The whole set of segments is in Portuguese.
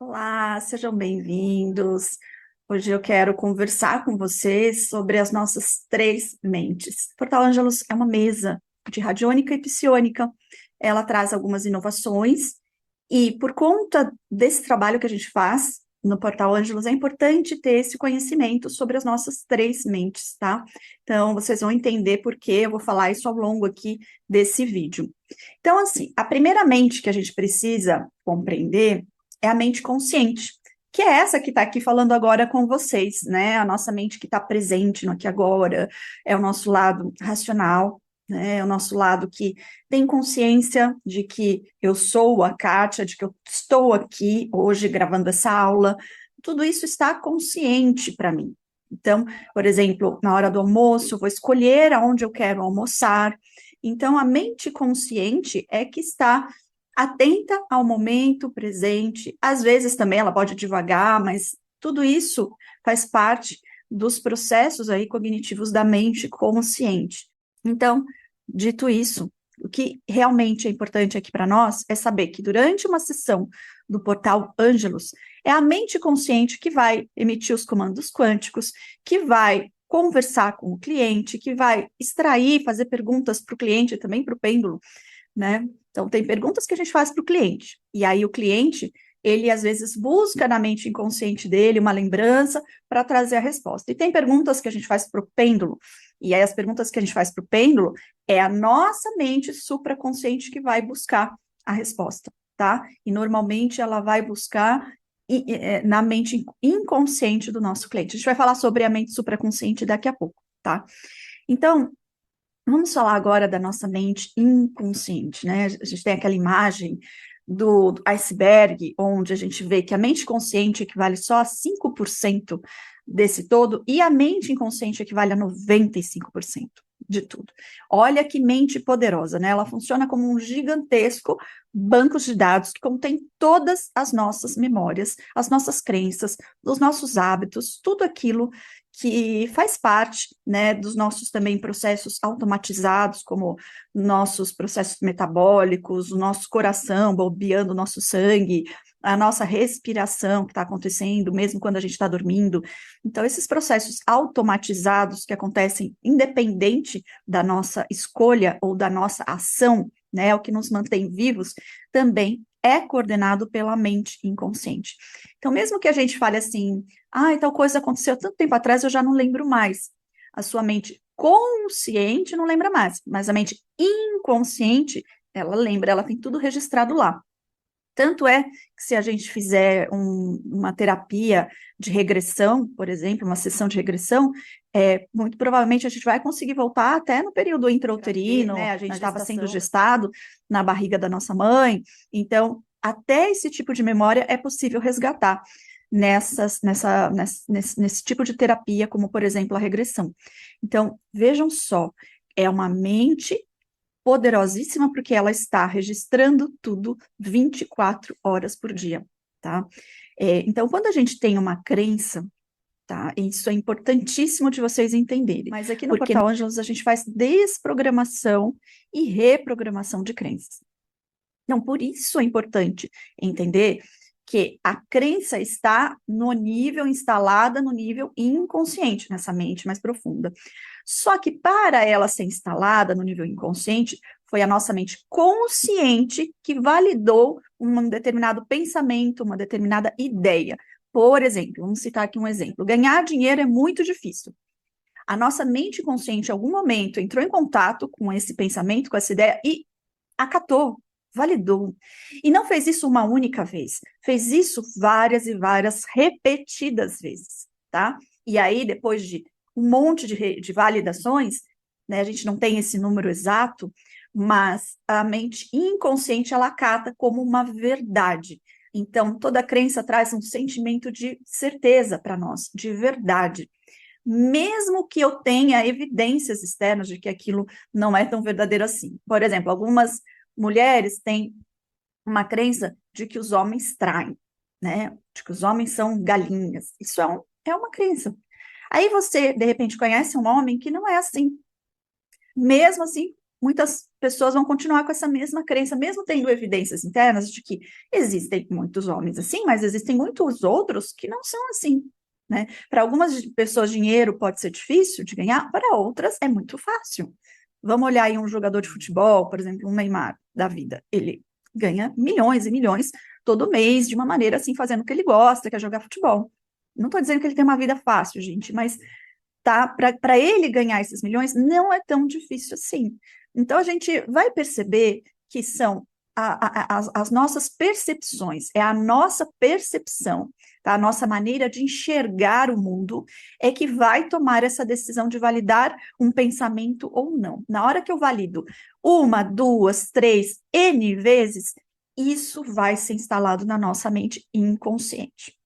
Olá, sejam bem-vindos. Hoje eu quero conversar com vocês sobre as nossas três mentes. Portal Ângelos é uma mesa de radiônica e psiônica. Ela traz algumas inovações e por conta desse trabalho que a gente faz no Portal Ângelos, é importante ter esse conhecimento sobre as nossas três mentes, tá? Então, vocês vão entender por que eu vou falar isso ao longo aqui desse vídeo. Então, assim, a primeira mente que a gente precisa compreender é a mente consciente, que é essa que está aqui falando agora com vocês, né? A nossa mente que está presente no aqui e agora, é o nosso lado racional, né? É o nosso lado que tem consciência de que eu sou a Kátia, de que eu estou aqui hoje gravando essa aula. Tudo isso está consciente para mim. Então, por exemplo, na hora do almoço, eu vou escolher aonde eu quero almoçar. Então, a mente consciente é que está atenta ao momento presente. Às vezes também ela pode devagar, mas tudo isso faz parte dos processos aí cognitivos da mente consciente. Então, dito isso, o que realmente é importante aqui para nós é saber que durante uma sessão do portal Ângelos, é a mente consciente que vai emitir os comandos quânticos, que vai conversar com o cliente, que vai extrair, fazer perguntas para o cliente e também para o pêndulo, né? Então, tem perguntas que a gente faz para o cliente, e aí o cliente, ele às vezes busca na mente inconsciente dele uma lembrança para trazer a resposta. E tem perguntas que a gente faz para o pêndulo, e aí as perguntas que a gente faz para o pêndulo é a nossa mente supraconsciente que vai buscar a resposta, tá? E normalmente ela vai buscar na mente inconsciente do nosso cliente. A gente vai falar sobre a mente supraconsciente daqui a pouco, tá? Então, vamos falar agora da nossa mente inconsciente, né? A gente tem aquela imagem do iceberg, onde a gente vê que a mente consciente equivale só a 5% desse todo, e a mente inconsciente equivale a 95% de tudo. Olha que mente poderosa, né? Ela funciona como um gigantesco banco de dados que contém todas as nossas memórias, as nossas crenças, os nossos hábitos, tudo aquilo que faz parte, né, dos nossos também processos automatizados, como nossos processos metabólicos, o nosso coração bombeando o nosso sangue, a nossa respiração que está acontecendo, mesmo quando a gente está dormindo. Então, esses processos automatizados que acontecem independente da nossa escolha ou da nossa ação, né, o que nos mantém vivos, também é coordenado pela mente inconsciente. Então, mesmo que a gente fale assim, ah, tal coisa aconteceu tanto tempo atrás, eu já não lembro mais. A sua mente consciente não lembra mais, mas a mente inconsciente, ela lembra, ela tem tudo registrado lá. Tanto é que se a gente fizer uma terapia de regressão, por exemplo, uma sessão de regressão, muito provavelmente a gente vai conseguir voltar até no período intrauterino, né? A gente estava sendo gestado na barriga da nossa mãe. Então, até esse tipo de memória é possível resgatar nesse tipo de terapia, como, por exemplo, a regressão. Então, vejam só, é uma mente poderosíssima porque ela está registrando tudo 24 horas por dia, tá? Então, quando a gente tem uma crença, tá? Isso é importantíssimo de vocês entenderem. Mas aqui no Porque Portal Ângelos a gente faz desprogramação e reprogramação de crenças. Então, por isso é importante entender que a crença está no nível, instalada no nível inconsciente, nessa mente mais profunda. Só que para ela ser instalada no nível inconsciente, foi a nossa mente consciente que validou um determinado pensamento, uma determinada ideia. Por exemplo, vamos citar aqui um exemplo: ganhar dinheiro é muito difícil. A nossa mente consciente, em algum momento, entrou em contato com esse pensamento, com essa ideia e acatou, validou. E não fez isso uma única vez, fez isso várias e várias repetidas vezes, tá? E aí, depois de um monte de validações, né, a gente não tem esse número exato, mas a mente inconsciente ela acata como uma verdade. Então, toda crença traz um sentimento de certeza para nós, de verdade. Mesmo que eu tenha evidências externas de que aquilo não é tão verdadeiro assim. Por exemplo, algumas mulheres têm uma crença de que os homens traem, né? De que os homens são galinhas. Isso é uma crença. Aí você, de repente, conhece um homem que não é assim. Mesmo assim, muitas pessoas vão continuar com essa mesma crença, mesmo tendo evidências internas de que existem muitos homens assim, mas existem muitos outros que não são assim, né? Para algumas pessoas, dinheiro pode ser difícil de ganhar, para outras é muito fácil. Vamos olhar aí um jogador de futebol, por exemplo, um Neymar da vida. Ele ganha milhões e milhões todo mês, de uma maneira assim, fazendo o que ele gosta, que é jogar futebol. Não estou dizendo que ele tem uma vida fácil, gente, mas tá? Para ele ganhar esses milhões, não é tão difícil assim. Então, a gente vai perceber que são as nossas percepções, é a nossa percepção, tá? A nossa maneira de enxergar o mundo é que vai tomar essa decisão de validar um pensamento ou não. Na hora que eu valido uma, duas, três, N vezes, isso vai ser instalado na nossa mente inconsciente.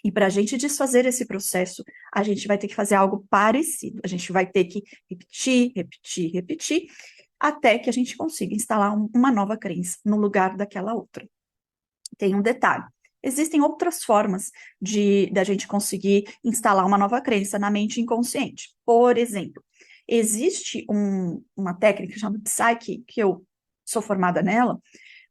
E para a gente desfazer esse processo, a gente vai ter que fazer algo parecido. A gente vai ter que repetir, repetir, repetir, até que a gente consiga instalar uma nova crença no lugar daquela outra. Tem um detalhe. Existem outras formas de da gente conseguir instalar uma nova crença na mente inconsciente. Por exemplo, existe uma técnica chamada Psyche, que eu sou formada nela,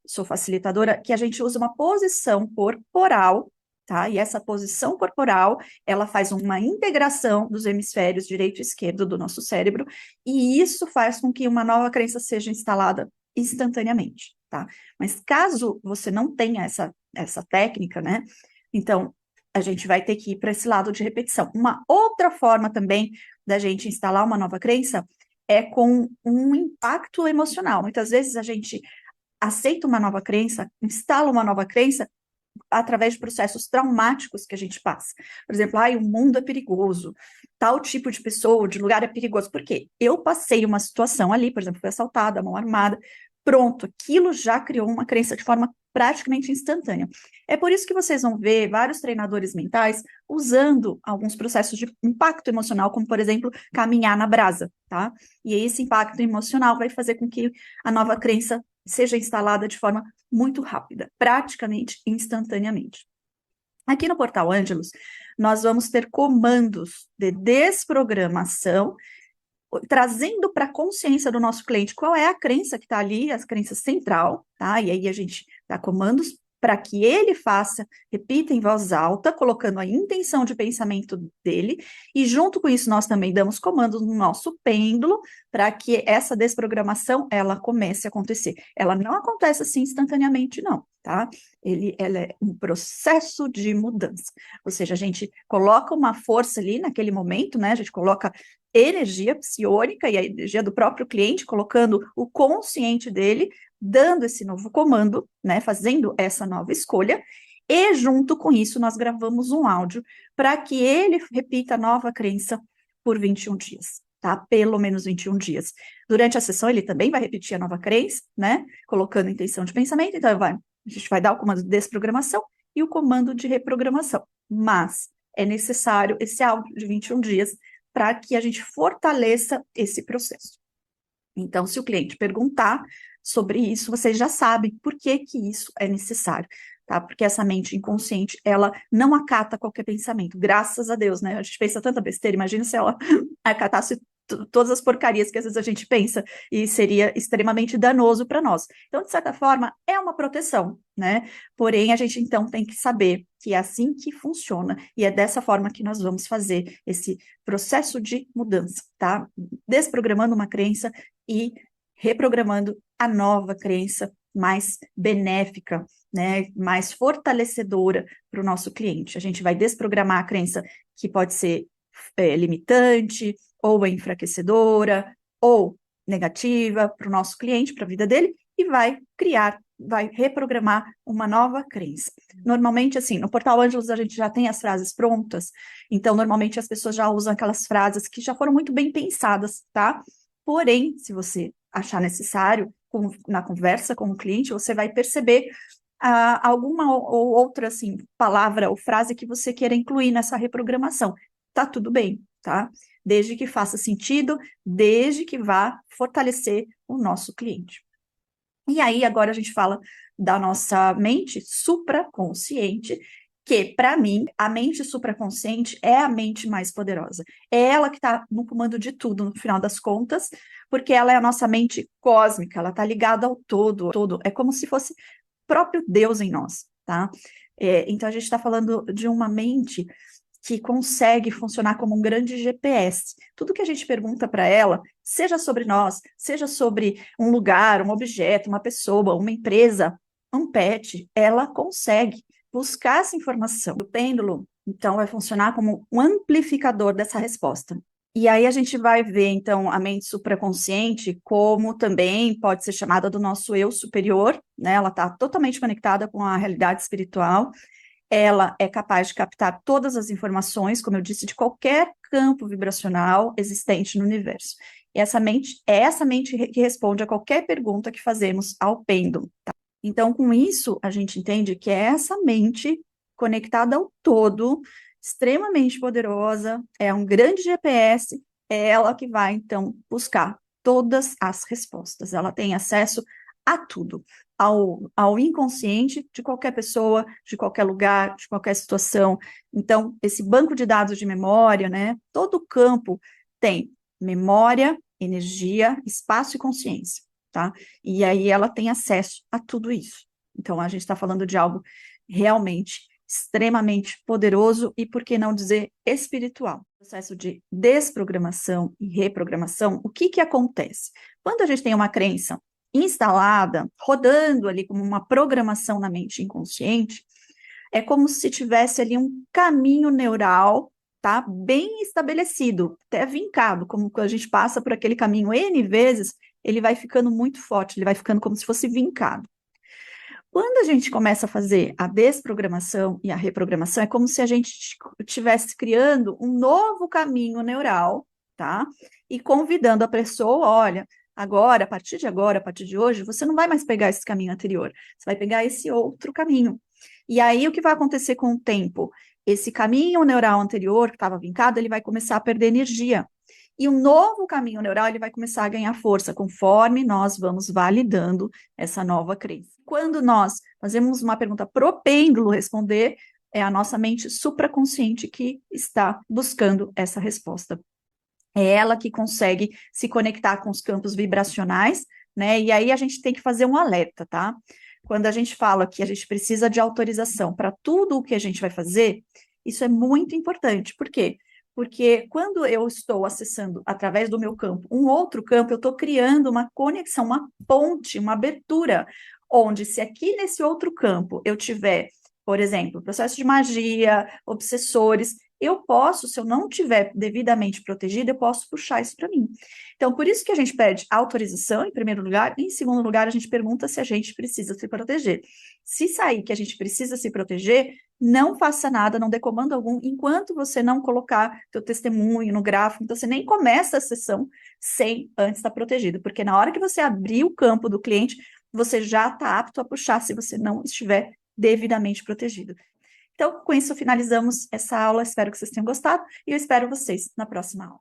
sou facilitadora, que a gente usa uma posição corporal, tá? E essa posição corporal, ela faz uma integração dos hemisférios direito e esquerdo do nosso cérebro, e isso faz com que uma nova crença seja instalada instantaneamente, tá? Mas caso você não tenha essa técnica, né? Então, a gente vai ter que ir para esse lado de repetição. Uma outra forma também da gente instalar uma nova crença é com um impacto emocional. Muitas vezes a gente aceita uma nova crença, instala uma nova crença através de processos traumáticos que a gente passa. Por exemplo, o mundo é perigoso, tal tipo de pessoa, de lugar é perigoso. Por quê? Eu passei uma situação ali, por exemplo, fui assaltada, mão armada, pronto, aquilo já criou uma crença de forma praticamente instantânea. É por isso que vocês vão ver vários treinadores mentais usando alguns processos de impacto emocional, como, por exemplo, caminhar na brasa, tá? E esse impacto emocional vai fazer com que a nova crença seja instalada de forma muito rápida, praticamente instantaneamente. Aqui no Portal Ângelos, nós vamos ter comandos de desprogramação, trazendo para a consciência do nosso cliente qual é a crença que está ali, a crença central, tá? E aí a gente dá comandos para que ele faça, repita em voz alta, colocando a intenção de pensamento dele, e junto com isso nós também damos comandos no nosso pêndulo para que essa desprogramação ela comece a acontecer. Ela não acontece assim instantaneamente, não, tá? Ela é um processo de mudança. Ou seja, a gente coloca uma força ali naquele momento, né? A gente coloca energia psiônica e a energia do próprio cliente, colocando o consciente dele, dando esse novo comando, né, fazendo essa nova escolha, e junto com isso nós gravamos um áudio para que ele repita a nova crença por 21 dias, tá? Pelo menos 21 dias. Durante a sessão ele também vai repetir a nova crença, né, colocando intenção de pensamento, então a gente vai dar o comando de desprogramação e o comando de reprogramação, mas é necessário esse áudio de 21 dias para que a gente fortaleça esse processo. Então, se o cliente perguntar sobre isso, vocês já sabem por que que isso é necessário, tá? Porque essa mente inconsciente, ela não acata qualquer pensamento, graças a Deus, né? A gente pensa tanta besteira, imagina se ela acatasse todas as porcarias que às vezes a gente pensa e seria extremamente danoso para nós. Então, de certa forma, é uma proteção, né? Porém, a gente então tem que saber que é assim que funciona e é dessa forma que nós vamos fazer esse processo de mudança, tá? Desprogramando uma crença e reprogramando a nova crença mais benéfica, né, mais fortalecedora para o nosso cliente. A gente vai desprogramar a crença que pode ser limitante, ou enfraquecedora, ou negativa para o nosso cliente, para a vida dele, e vai reprogramar uma nova crença. Normalmente, assim, no Portal Ângelos a gente já tem as frases prontas, então normalmente as pessoas já usam aquelas frases que já foram muito bem pensadas, tá? Porém, se você achar necessário, na conversa com o cliente, você vai perceber alguma ou outra assim, palavra ou frase que você queira incluir nessa reprogramação. Tá tudo bem, tá? Desde que faça sentido, desde que vá fortalecer o nosso cliente. E aí, agora a gente fala da nossa mente supraconsciente, que, para mim, a mente supraconsciente é a mente mais poderosa. É ela que está no comando de tudo, no final das contas, porque ela é a nossa mente cósmica, ela está ligada ao todo. É como se fosse próprio Deus em nós, tá? Então a gente está falando de uma mente que consegue funcionar como um grande GPS. Tudo que a gente pergunta para ela, seja sobre nós, seja sobre um lugar, um objeto, uma pessoa, uma empresa, um pet, ela consegue buscar essa informação. O pêndulo, então, vai funcionar como um amplificador dessa resposta. E aí a gente vai ver, então, a mente supraconsciente como também pode ser chamada do nosso eu superior, né? Ela está totalmente conectada com a realidade espiritual. Ela é capaz de captar todas as informações, como eu disse, de qualquer campo vibracional existente no universo. E essa mente é essa mente que responde a qualquer pergunta que fazemos ao pêndulo. Tá? Então, com isso, a gente entende que é essa mente conectada ao todo, extremamente poderosa, é um grande GPS, é ela que vai, então, buscar todas as respostas. Ela tem acesso a tudo, ao inconsciente de qualquer pessoa, de qualquer lugar, de qualquer situação. Então, esse banco de dados de memória, né? Todo o campo tem memória, energia, espaço e consciência, tá? E aí ela tem acesso a tudo isso. Então, a gente está falando de algo realmente extremamente poderoso e, por que não dizer, espiritual. O processo de desprogramação e reprogramação, o que que acontece? Quando a gente tem uma crença instalada, rodando ali como uma programação na mente inconsciente, é como se tivesse ali um caminho neural, tá? Bem estabelecido, até vincado, como quando a gente passa por aquele caminho N vezes, ele vai ficando muito forte, ele vai ficando como se fosse vincado. Quando a gente começa a fazer a desprogramação e a reprogramação, é como se a gente estivesse criando um novo caminho neural, tá? E convidando a pessoa, olha, agora, a partir de hoje, você não vai mais pegar esse caminho anterior, você vai pegar esse outro caminho. E aí, o que vai acontecer com o tempo? Esse caminho neural anterior, que estava vincado, ele vai começar a perder energia. E um novo caminho neural, ele vai começar a ganhar força, conforme nós vamos validando essa nova crença. Quando nós fazemos uma pergunta pro pêndulo responder, é a nossa mente supraconsciente que está buscando essa resposta. É ela que consegue se conectar com os campos vibracionais, né? E aí a gente tem que fazer um alerta, tá? Quando a gente fala que a gente precisa de autorização para tudo o que a gente vai fazer, isso é muito importante. Por quê? Porque quando eu estou acessando através do meu campo um outro campo, eu estou criando uma conexão, uma ponte, uma abertura, onde se aqui nesse outro campo eu tiver, por exemplo, processo de magia, obsessores, eu posso, se eu não tiver devidamente protegido, eu posso puxar isso para mim. Então, por isso que a gente pede autorização, em primeiro lugar, e em segundo lugar, a gente pergunta se a gente precisa se proteger. Se sair que a gente precisa se proteger, não faça nada, não dê comando algum, enquanto você não colocar teu testemunho no gráfico, então você nem começa a sessão sem antes estar protegido, porque na hora que você abrir o campo do cliente, você já está apto a puxar se você não estiver devidamente protegido. Então, com isso, finalizamos essa aula. Espero que vocês tenham gostado e eu espero vocês na próxima aula.